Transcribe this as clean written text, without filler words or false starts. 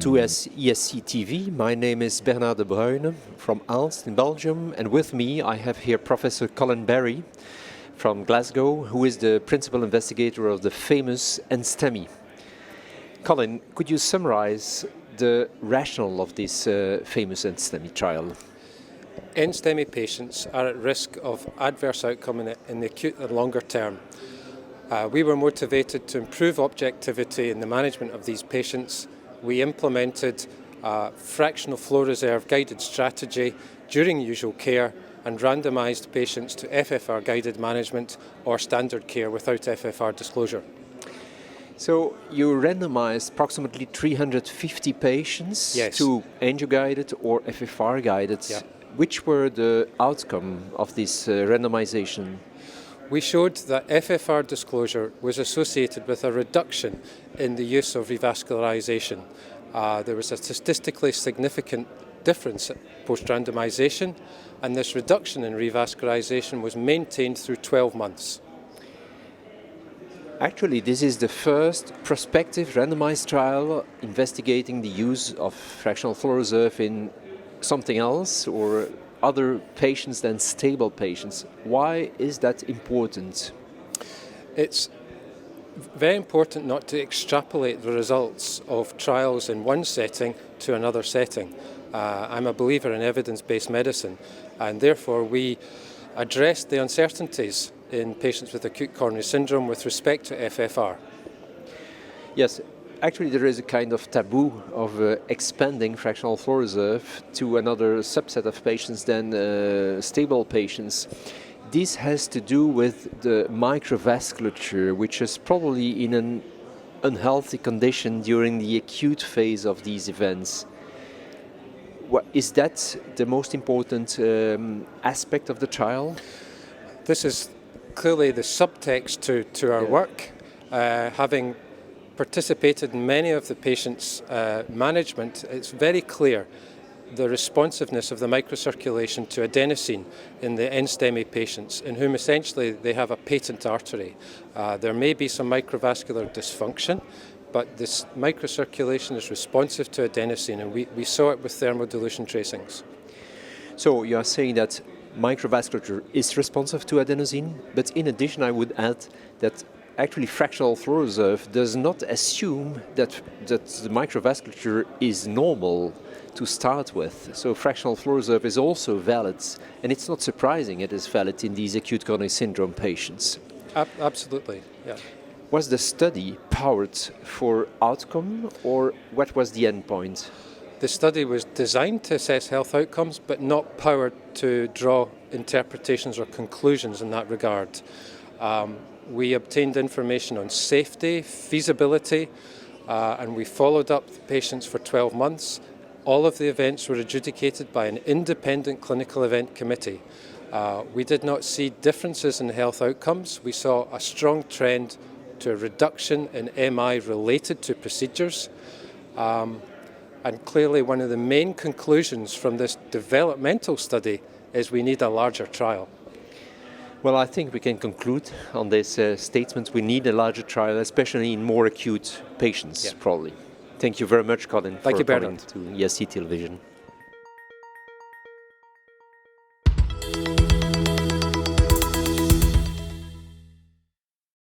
to ESC TV. My name is Bernard de Bruyne from Aalst in Belgium, and with me I have here Professor Colin from Glasgow, who is the principal investigator of the famous NSTEMI. Colin, could you summarize the rationale of this famous NSTEMI trial? NSTEMI patients are at risk of adverse outcome in the acute and longer term. We were motivated to improve objectivity in the management of these patients. We implemented a fractional flow reserve guided strategy during usual care and randomised patients to FFR guided management or standard care without FFR disclosure. So you randomized approximately 350 patients to angio-guided or FFR guided. Yeah. Which were the outcome of this randomization? We showed that FFR disclosure was associated with a reduction in the use of revascularization. There was a statistically significant difference post-randomization, and this reduction in revascularization was maintained through 12 months. Actually, this is the first prospective randomized trial investigating the use of fractional flow reserve in something else or other patients than stable patients. Why is that important? It's very important not to extrapolate the results of trials in one setting to another setting. I'm a believer in evidence-based medicine, and therefore we addressed the uncertainties in patients with acute coronary syndrome with respect to FFR. Yes. Actually, there is a kind of taboo of expanding fractional flow reserve to another subset of patients than stable patients. This has to do with the microvasculature, which is probably in an unhealthy condition during the acute phase of these events. Is that the most important aspect of the trial? This is clearly the subtext to our work. Having participated in many of the patients' management, it's very clear the responsiveness of the microcirculation to adenosine in the NSTEMI patients, in whom essentially they have a patent artery. There may be some microvascular dysfunction, but this microcirculation is responsive to adenosine, and we saw it with thermodilution tracings. So you are saying that microvasculature is responsive to adenosine, but in addition I would add that actually fractional flow reserve does not assume that the microvasculature is normal to start with. So fractional flow reserve is also valid, and it's not surprising it is valid in these acute coronary syndrome patients. Absolutely, yeah. Was the study powered for outcome, or what was the endpoint? The study was designed to assess health outcomes, but not powered to draw interpretations or conclusions in that regard. We obtained information on safety, feasibility, and we followed up the patients for 12 months. All of the events were adjudicated by an independent clinical event committee. We did not see differences in health outcomes. We saw a strong trend to a reduction in MI related to procedures. And clearly one of the main conclusions from this developmental study is we need a larger trial. Well, I think we can conclude on this statement. We need a larger trial, especially in more acute patients, probably. Thank you very much, Colin, for coming to ESC Television.